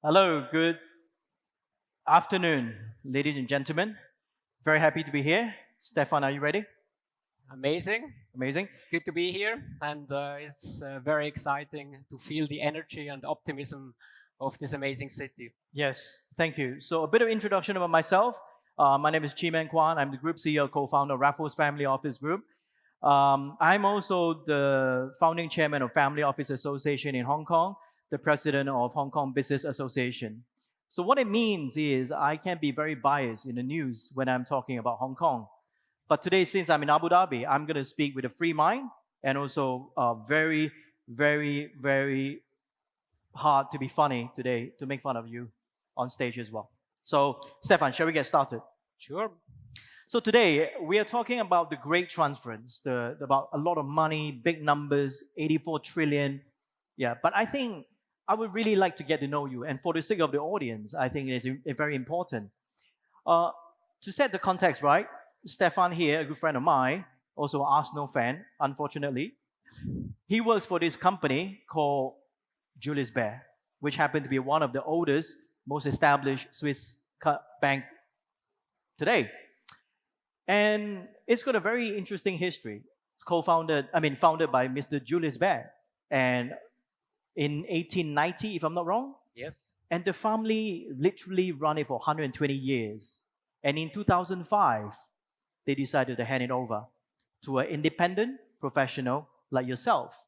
Hello, good afternoon, ladies and gentlemen. Very happy to be here. Stefan, are you ready? Amazing. Amazing. Good to be here. And it's very exciting to feel the energy and optimism of this amazing city. Yes, thank you. So, a bit of introduction about myself. My name is Chi Man Kwan. I'm the Group CEO, co-founder of Raffles Family Office Group. I'm also the founding chairman of Family Office Association in Hong Kong, the president of Hong Kong Business Association. So, what it means is I can be very biased in the news when I'm talking about Hong Kong. But today, since I'm in Abu Dhabi, I'm going to speak with a free mind and also very, very, very hard to be funny today to make fun of you on stage as well. So, Stefan, shall we get started? Sure. So today we are talking about the great transference, about a lot of money, big numbers, 84 trillion. Yeah, but I think I would really like to get to know you, and for the sake of the audience, I think it is very important. Uh, to set the context right, Stefan here, a good friend of mine, also an Arsenal fan, unfortunately. He works for this company called Julius Baer, which happened to be one of the oldest, most established Swiss bank today. And it's got a very interesting history. It's founded by Mr. Julius Baer, and in 1890, if I'm not wrong. Yes. And the family literally run it for 120 years. And in 2005, they decided to hand it over to an independent professional like yourself.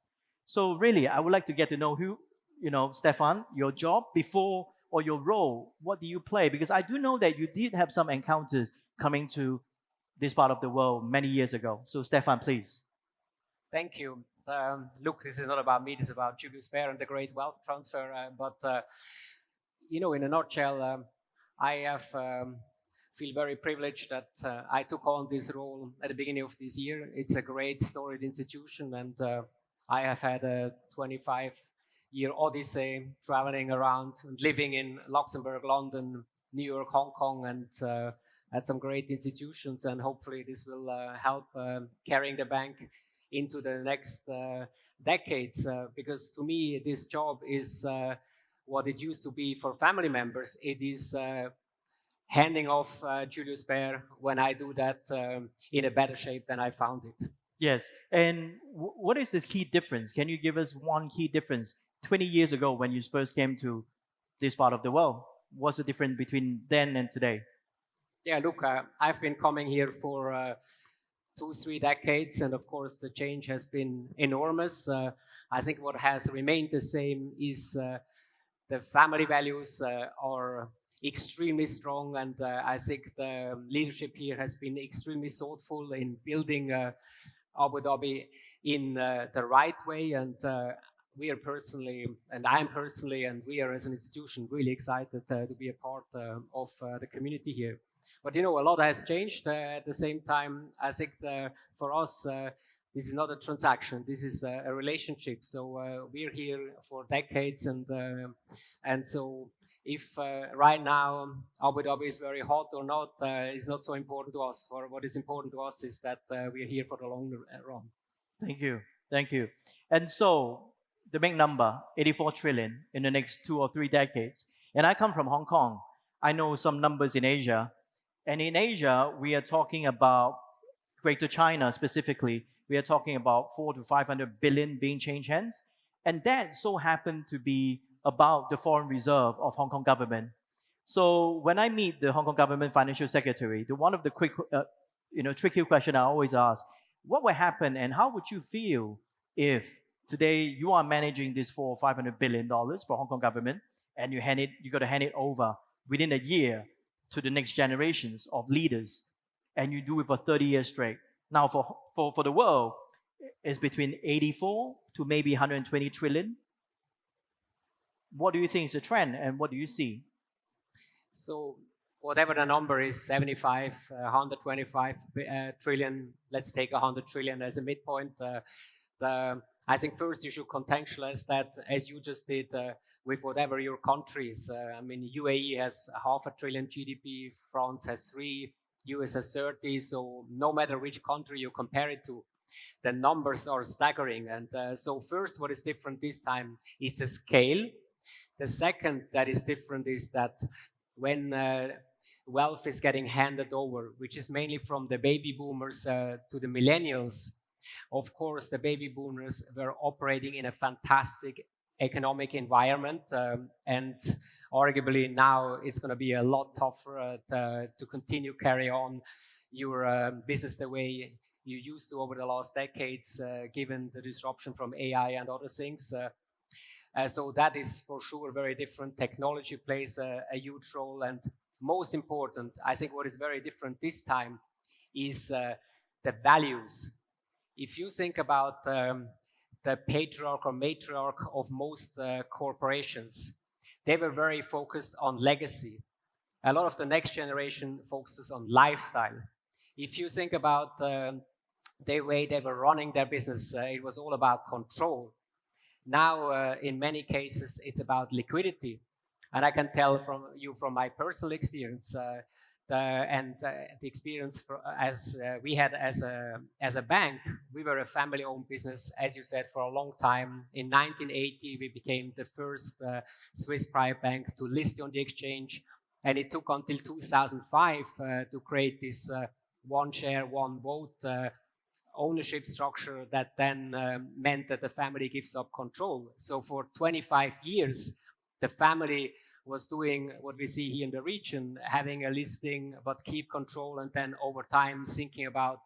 So really, I would like to get to know Stefan, your job before or your role. What do you play? Because I do know that you did have some encounters coming to this part of the world many years ago. So Stefan, please. Thank you. Look, this is not about me. This is about Julius Baer and the great wealth transfer. In a nutshell, I have feel very privileged that I took on this role at the beginning of this year. It's a great storied institution, and I have had a 25-year odyssey traveling around and living in Luxembourg, London, New York, Hong Kong, and at some great institutions. And hopefully, this will help carrying the bank into the next decades. Because to me, this job is what it used to be for family members. It is handing off Julius Baer when I do that in a better shape than I found it. Yes. And what is the key difference? Can you give us one key difference 20 years ago when you first came to this part of the world? What's the difference between then and today? Yeah, look, I've been coming here for 2-3 decades, and of course the change has been enormous. I think what has remained the same is the family values are extremely strong, and I think the leadership here has been extremely thoughtful in building Abu Dhabi in the right way. And we are personally, and I'm personally, and we are as an institution really excited to be a part of the community here. But a lot has changed. At the same time, I think for us, this is not a transaction. This is a relationship. So we're here for decades, and so if right now Abu Dhabi is very hot or not is not so important to us. For what is important to us is that we are here for the long run. Thank you. And so the big number, 84 trillion in the next 2 or 3 decades. And I come from Hong Kong. I know some numbers in Asia. And in Asia, we are talking about Greater China specifically. We are talking about 400 to 500 billion being changed hands. And that so happened to be about the foreign reserve of Hong Kong government. So when I meet the Hong Kong government financial secretary, one of the quick, tricky question I always ask, what would happen and how would you feel if today you are managing this for $500 billion for Hong Kong government and you got to hand it over within a year to the next generations of leaders, and you do it for 30 years straight. Now for the world, it's between 84 to maybe 120 trillion. What do you think is the trend, and what do you see? So whatever the number is, 75, 125 trillion, let's take 100 trillion as a midpoint. I think first you should contextualize that as you just did with whatever your country is. UAE has $500 billion GDP, France has 3, US has 30. So no matter which country you compare it to, the numbers are staggering. And so first, what is different this time is the scale. The second that is different is that when wealth is getting handed over, which is mainly from the baby boomers to the millennials, of course, the baby boomers were operating in a fantastic economic environment, and arguably now it's going to be a lot tougher to continue carry on your business the way you used to over the last decades, given the disruption from AI and other things. So that is for sure very different. Technology plays a huge role, and most important, I think what is very different this time is the values. If you think about the patriarch or matriarch of most corporations, they were very focused on legacy. A lot of the next generation focuses on lifestyle. If you think about the way they were running their business, it was all about control. Now, in many cases, it's about liquidity. And I can tell from my personal experience, the experience we had as a bank. We were a family-owned business, as you said, for a long time. In 1980, we became the first Swiss private bank to list on the exchange, and it took until 2005 to create this one share, one vote ownership structure that then meant that the family gives up control. So for 25 years, the family was doing what we see here in the region, having a listing but keep control, and then over time thinking about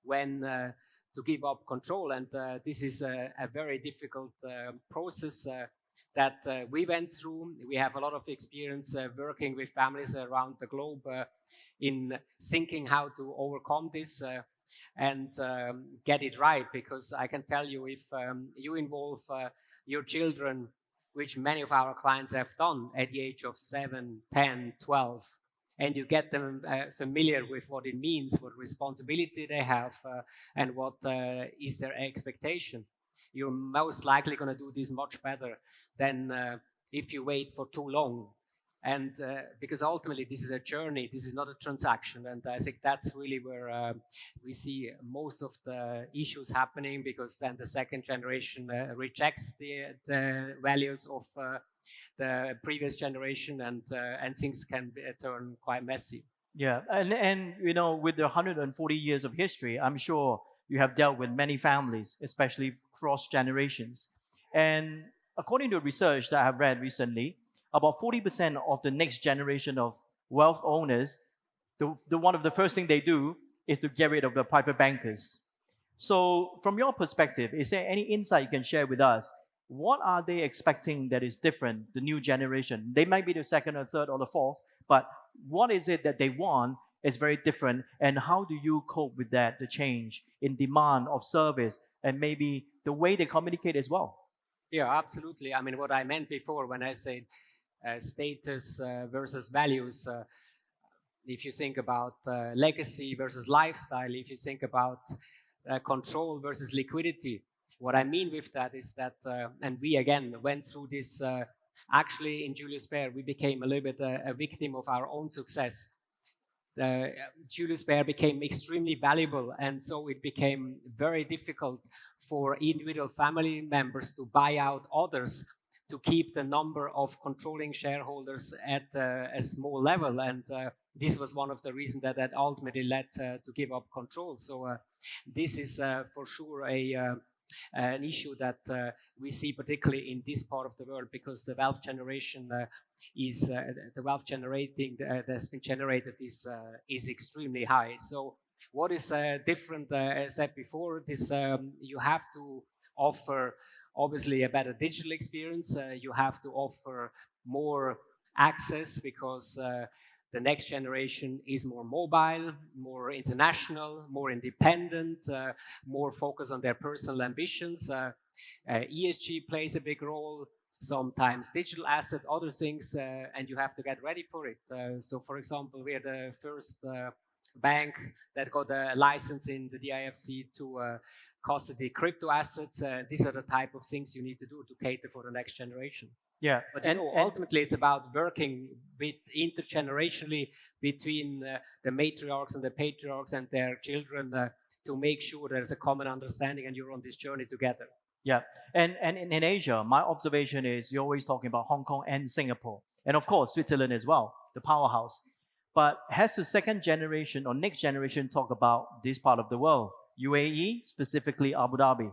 when to give up control. And this is a very difficult process that we went through. We have a lot of experience working with families around the globe in thinking how to overcome this and get it right, because I can tell you, if you involve your children, which many of our clients have done at the age of 7, 10, 12, and you get them familiar with what it means, what responsibility they have, and what is their expectation, you're most likely going to do this much better than if you wait for too long. And because ultimately this is a journey, this is not a transaction. And I think that's really where we see most of the issues happening, because then the second generation rejects the values of the previous generation, and things can turn quite messy. Yeah, and you know, with the 140 years of history, I'm sure you have dealt with many families, especially cross generations. And according to research that I have read recently, about 40% of the next generation of wealth owners, the one of the first thing they do is to get rid of the private bankers. So from your perspective, is there any insight you can share with us? What are they expecting that is different, the new generation? They might be the second or third or the fourth, but what is it that they want is very different, and how do you cope with that, the change in demand of service and maybe the way they communicate as well? Yeah, absolutely. I mean, what I meant before when I said status versus values, if you think about legacy versus lifestyle, if you think about control versus liquidity, what I mean with that is that, and we again went through this, actually in Julius Baer, we became a little bit a victim of our own success. Julius Baer became extremely valuable, and so it became very difficult for individual family members to buy out others to keep the number of controlling shareholders at a small level. And this was one of the reasons that ultimately led to give up control. So this is for sure an issue that we see particularly in this part of the world, because the wealth generation is the wealth generating that's been generated is extremely high. So what is different, as I said before, this you have to offer obviously a better digital experience. You have to offer more access, because the next generation is more mobile, more international, more independent, more focused on their personal ambitions. ESG plays a big role, sometimes digital asset, other things, and you have to get ready for it. So for example, we are the first bank that got a license in the DIFC to custody crypto assets. These are the type of things you need to do to cater for the next generation. Yeah, but ultimately it's about working with intergenerationally between the matriarchs and the patriarchs and their children to make sure there's a common understanding and you're on this journey together. Yeah, and in Asia, my observation is you're always talking about Hong Kong and Singapore, and of course Switzerland as well, the powerhouse. But has the second generation or next generation talk about this part of the world, UAE, specifically Abu Dhabi?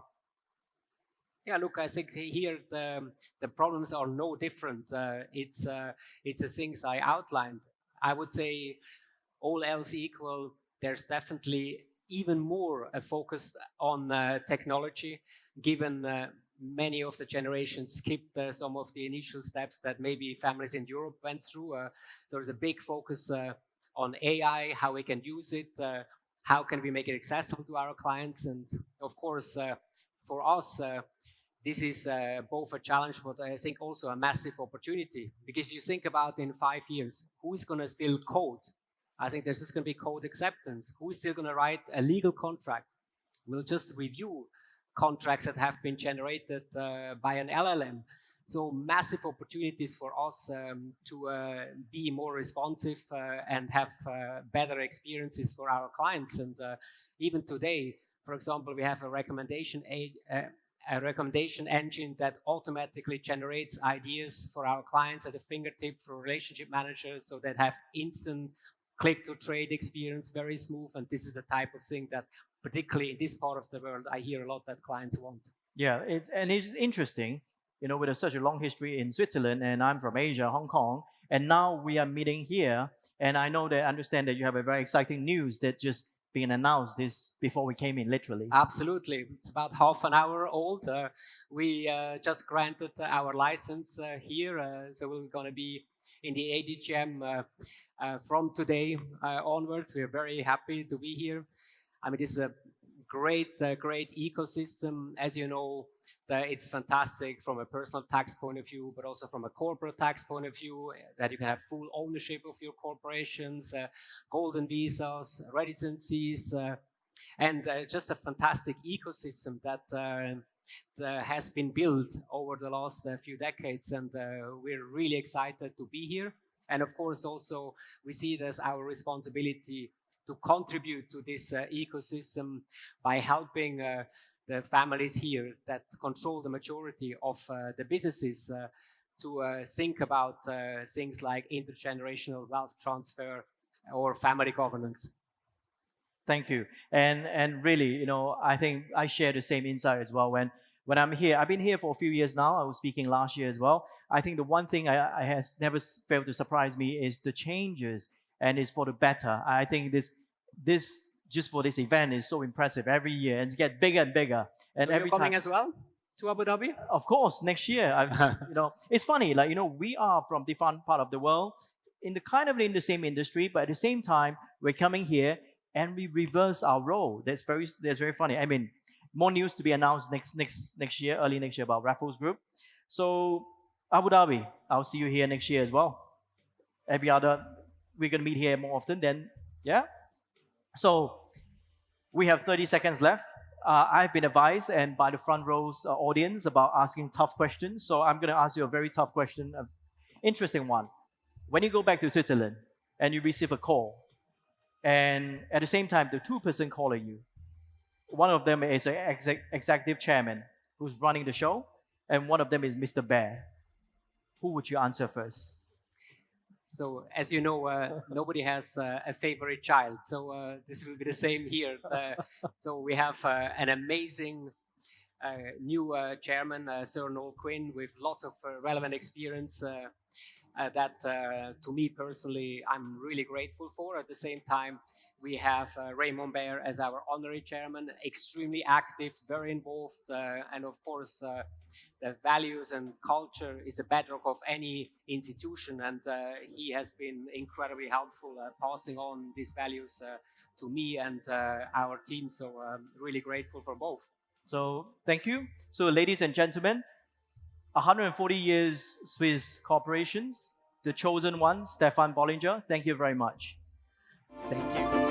Yeah, look, I think here the problems are no different. It's the things I outlined. I would say, all else equal, there's definitely even more a focus on technology, given many of the generations skipped some of the initial steps that maybe families in Europe went through. So there's a big focus on AI, how we can use it, how can we make it accessible to our clients, and of course, for us. This is both a challenge, but I think also a massive opportunity. Because if you think about in 5 years, who is going to still code? I think there's just going to be code acceptance. Who is still going to write a legal contract? We'll just review contracts that have been generated by an LLM. So massive opportunities for us to be more responsive and have better experiences for our clients. And even today, for example, we have a recommendation engine that automatically generates ideas for our clients at a fingertip for relationship managers, so that have instant click to trade experience, very smooth. And this is the type of thing that, particularly in this part of the world, I hear a lot that clients want. Yeah, and it's interesting, with such a long history in Switzerland, and I'm from Asia, Hong Kong, and now we are meeting here, and I understand that you have a very exciting news that just being announced this before we came in, literally. Absolutely. It's about half an hour old. We just granted our license here, so we're going to be in the ADGM from today onwards. We're very happy to be here. I mean, this is a great ecosystem. As you know, it's fantastic from a personal tax point of view, but also from a corporate tax point of view, that you can have full ownership of your corporations, golden visas, residencies, and just a fantastic ecosystem that has been built over the last few decades. And we're really excited to be here. And of course, also, we see it as our responsibility to contribute to this ecosystem by helping the families here that control the majority of the businesses to think about things like intergenerational wealth transfer or family governance. Thank you. And really, I think I share the same insight as well. When I'm here, I've been here for a few years now. I was speaking last year as well. I think the one thing I has never failed to surprise me is the changes, and it's for the better. I think this just for this event is so impressive every year, and it's get bigger and bigger. And so every you're coming time, as well to Abu Dhabi? Of course, next year. It's funny, we are from different part of the world, in the same industry, but at the same time, we're coming here and we reverse our role. That's very funny. I mean, more news to be announced next year, early next year, about Raffles Group. So Abu Dhabi, I'll see you here next year as well. We're gonna meet here more often. Then, yeah. So we have 30 seconds left. I've been advised and by the front rows audience about asking tough questions. So I'm going to ask you a very tough question, an interesting one. When you go back to Switzerland and you receive a call, and at the same time, the two person calling you, one of them is an executive chairman who's running the show, and one of them is Mr. Bear. Who would you answer first? So, as you know, nobody has a favorite child. So this will be the same here. So we have an amazing new chairman, Sir Noel Quinn, with lots of relevant experience that, to me personally, I'm really grateful for. At the same time, we have Raymond Bear as our honorary chairman, extremely active, very involved, and of course, the values and culture is the bedrock of any institution, and he has been incredibly helpful passing on these values to me and our team. So I'm really grateful for both. So thank you. So ladies and gentlemen, 140 years Swiss corporations, the chosen one, Stefan Bollinger. Thank you very much. Thank you.